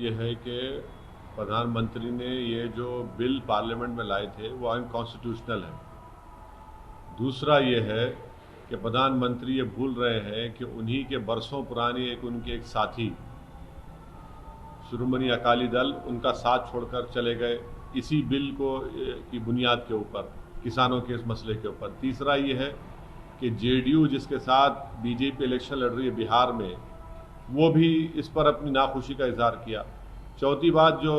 ये है कि प्रधानमंत्री ने ये जो बिल पार्लियामेंट में लाए थे वो अनकॉन्स्टिट्यूशनल है। दूसरा ये है कि प्रधानमंत्री ये भूल रहे हैं कि उन्हीं के बरसों पुरानी उनके एक साथी शिरोमणि अकाली दल उनका साथ छोड़कर चले गए इसी बिल की बुनियाद के ऊपर, किसानों के इस मसले के ऊपर। तीसरा ये है कि जेडीयू जिसके साथ बीजेपी इलेक्शन लड़ रही है बिहार में, वो भी इस पर अपनी नाखुशी का इजहार किया। चौथी बात जो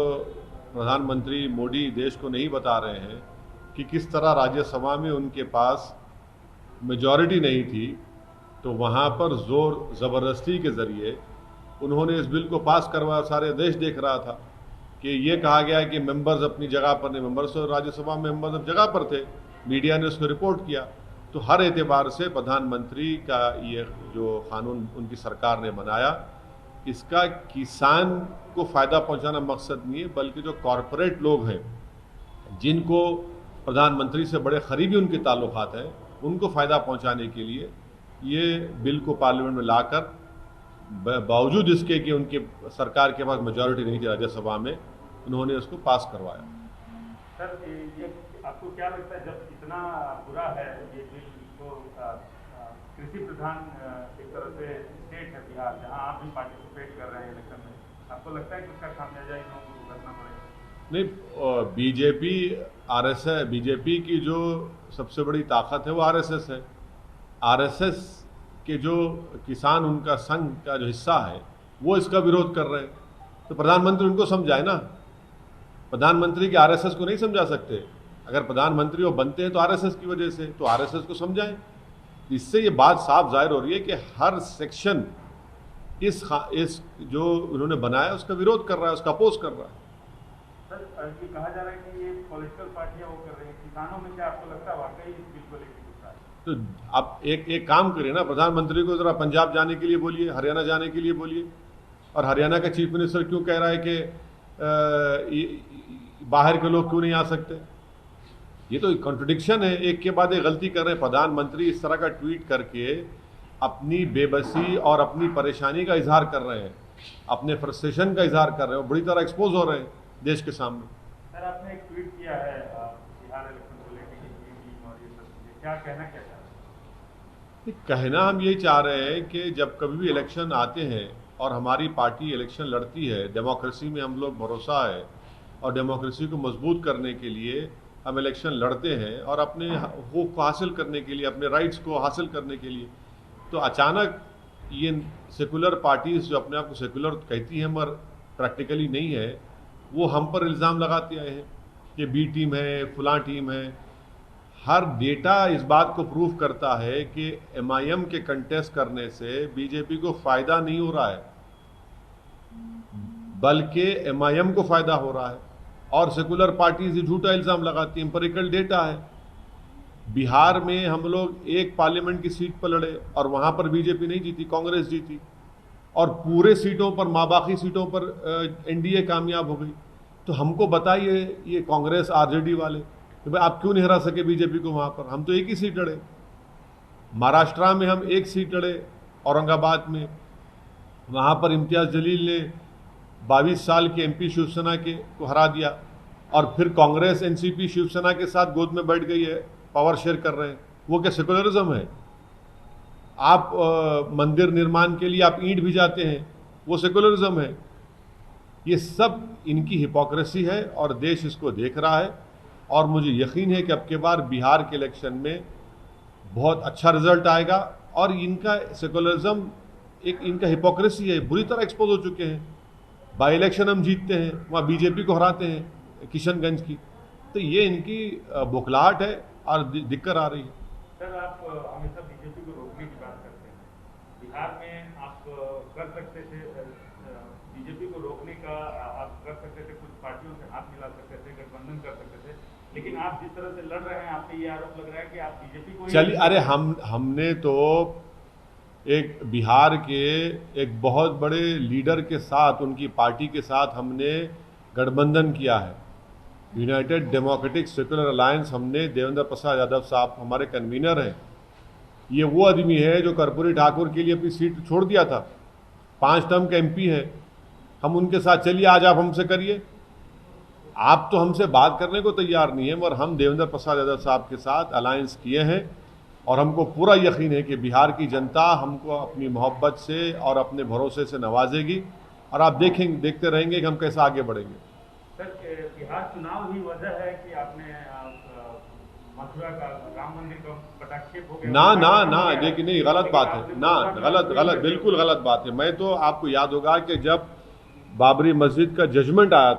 प्रधानमंत्री मोदी देश को नहीं बता रहे हैं कि किस तरह राज्यसभा में उनके पास मेजॉरिटी नहीं थी, तो वहाँ पर जोर ज़बरदस्ती के ज़रिए उन्होंने इस बिल को पास करवाया। सारे देश देख रहा था कि ये कहा गया है कि मेंबर्स अपनी जगह पर नहीं, मेंबर्स तो राज्यसभा में मेंबर्स अब जगह पर थे, मीडिया ने उसको रिपोर्ट किया। तो हर एतबार से प्रधानमंत्री का ये जो कानून उनकी सरकार ने बनाया, इसका किसान को फ़ायदा पहुंचाना मकसद नहीं है, बल्कि जो कॉरपोरेट लोग हैं जिनको प्रधानमंत्री से बड़े करीबी उनके ताल्लुकात हैं, उनको फ़ायदा पहुंचाने के लिए ये बिल को पार्लियामेंट में लाकर, बावजूद इसके कि उनके सरकार के पास मेजॉरिटी नहीं थी राज्यसभा में, उन्होंने उसको पास करवाया। सर, ये आपको क्या लगता है जब इतना बुरा है ये बिल, तो कृषि प्रधान एक तरह से स्टेट है बिहार, जहां आप भी पार्टिसिपेट कर रहे हैं इलेक्शन में, आपको लगता है कि उसका खामियाजा इन लोगों को भुगतना पड़ेगा? नहीं, बीजेपी आरएसएस, बीजेपी की जो सबसे बड़ी ताकत है वो आरएसएस है। आरएसएस के जो किसान उनका संघ का जो हिस्सा है वो इसका विरोध कर रहे हैं, तो प्रधानमंत्री उनको समझाए ना। प्रधानमंत्री के आरएसएस को नहीं समझा सकते। अगर प्रधानमंत्री वो बनते हैं तो आरएसएस की वजह से, तो आरएसएस को समझाएं। इससे ये बात साफ जाहिर हो रही है कि हर सेक्शन इस जो उन्होंने बनाया उसका विरोध कर रहा है, उसका अपोज कर रहा है। सर, ये कहा जा रहा है कि ये पॉलिटिकल पार्टियां वो कर रही हैं, किसानों में क्या आपको लगता है वाकई इस बिल को लेकर गुस्सा है? तो आप एक काम करिए ना, प्रधानमंत्री को जरा पंजाब जाने के लिए बोलिए, हरियाणा जाने के लिए बोलिए। और हरियाणा का चीफ मिनिस्टर क्यों कह रहा है कि बाहर के लोग क्यों नहीं आ सकते? ये तो कॉन्ट्रडिक्शन है, एक के बाद एक गलती कर रहे हैं। प्रधानमंत्री इस तरह का ट्वीट करके अपनी बेबसी और अपनी परेशानी का इजहार कर रहे हैं, अपने फ्रस्ट्रेशन का इजहार कर रहे हैं, बुरी तरह एक्सपोज हो रहे हैं देश के सामने। सर, आपने एक ट्वीट किया है बिहार इलेक्शन को लेकर के ईवीएम और ये सब चीजें, क्या कहना क्या चाह रहे हैं? कहना हम यही चाह रहे हैं कि जब कभी भी इलेक्शन आते हैं और हमारी पार्टी इलेक्शन लड़ती है, डेमोक्रेसी में हम लोग भरोसा है और डेमोक्रेसी को मजबूत करने के लिए हम इलेक्शन लड़ते हैं और अपने हकूक़ को हासिल करने के लिए, अपने राइट्स को हासिल करने के लिए। तो अचानक ये सेकुलर पार्टीज जो अपने आप को सेकुलर कहती हैं मगर प्रैक्टिकली नहीं है, वो हम पर इल्ज़ाम लगाते आए हैं कि बी टीम है, फलां टीम है। हर डेटा इस बात को प्रूव करता है कि एमआईएम के कंटेस्ट करने से बीजेपी को फ़ायदा नहीं हो रहा है, बल्कि एमआईएम को फ़ायदा हो रहा है। और सेकुलर पार्टीज झूठा इल्ज़ाम लगाती हैं, एम्पिरिकल डेटा है। बिहार में हम लोग एक पार्लियामेंट की सीट पर लड़े और वहाँ पर बीजेपी नहीं जीती, कांग्रेस जीती। और पूरे सीटों पर, बाकी सीटों पर एनडीए कामयाब हो गई। तो हमको बताइए ये कांग्रेस आरजेडी वाले कि भाई आप क्यों नहीं हरा सके बीजेपी को वहाँ पर? हम तो एक ही सीट लड़े। महाराष्ट्र में हम एक सीट लड़े, औरंगाबाद में, वहाँ पर इम्तियाज़ जलील ने 22 साल के एमपी शिवसेना के को हरा दिया। और फिर कांग्रेस एनसीपी शिवसेना के साथ गोद में बैठ गई है, पावर शेयर कर रहे हैं। वो क्या सेकुलरिज्म है? आप मंदिर निर्माण के लिए आप ईंट भिजाते हैं, वो सेकुलरिज्म है? ये सब इनकी हिपोक्रेसी है और देश इसको देख रहा है। और मुझे यकीन है कि अब के बार बिहार के इलेक्शन में बहुत अच्छा रिजल्ट आएगा। और इनका सेकुलरिज्म, एक इनका हिपोक्रेसी है, बुरी तरह एक्सपोज हो चुके हैं। बाई इलेक्शन हम जीतते हैं, वहाँ बीजेपी को हराते हैं किशनगंज की। तो ये इनकी बौखलाहट है और दिक्कत आ रही है। सर, आप हमेशा बीजेपी को रोकने की बात करते हैं। बिहार में आप कर सकते थे, बीजेपी को रोकने का आप कर सकते थे, कुछ पार्टियों से हाथ मिला सकते थे, गठबंधन कर सकते थे, लेकिन आप जिस तरह से लड़ रहे हैं, आप पे ये आरोप लग रहा है कि आप बीजेपी को चलिए, अरे हमने तो एक बिहार के एक बहुत बड़े लीडर के साथ, उनकी पार्टी के साथ हमने गठबंधन किया है। यूनाइटेड डेमोक्रेटिक सेकुलर अलायंस, हमने देवेंद्र प्रसाद यादव साहब हमारे कन्वीनर हैं। ये वो आदमी है जो कर्पूरी ठाकुर के लिए अपनी सीट छोड़ दिया था, 5 टर्म का एमपी है। हम उनके साथ चलिए आज आप हमसे करिए। आप तो हमसे बात करने को तैयार नहीं है, मगर हम देवेंद्र प्रसाद यादव साहब के साथ अलायंस किए हैं और हमको पूरा यकीन है कि बिहार की जनता हमको अपनी मोहब्बत से और अपने भरोसे से नवाजेगी और आप देखते रहेंगे कि हम कैसे आगे बढ़ेंगे। सर, बिहार चुनाव ही वजह है कि आपने मथुरा का राम मंदिर का कटाक्षेप हो गया? ना, लेकिन नहीं, गलत बात है ना, गलत, बिल्कुल गलत बात है। मैं तो आपको याद होगा कि जब बाबरी मस्जिद का जजमेंट आया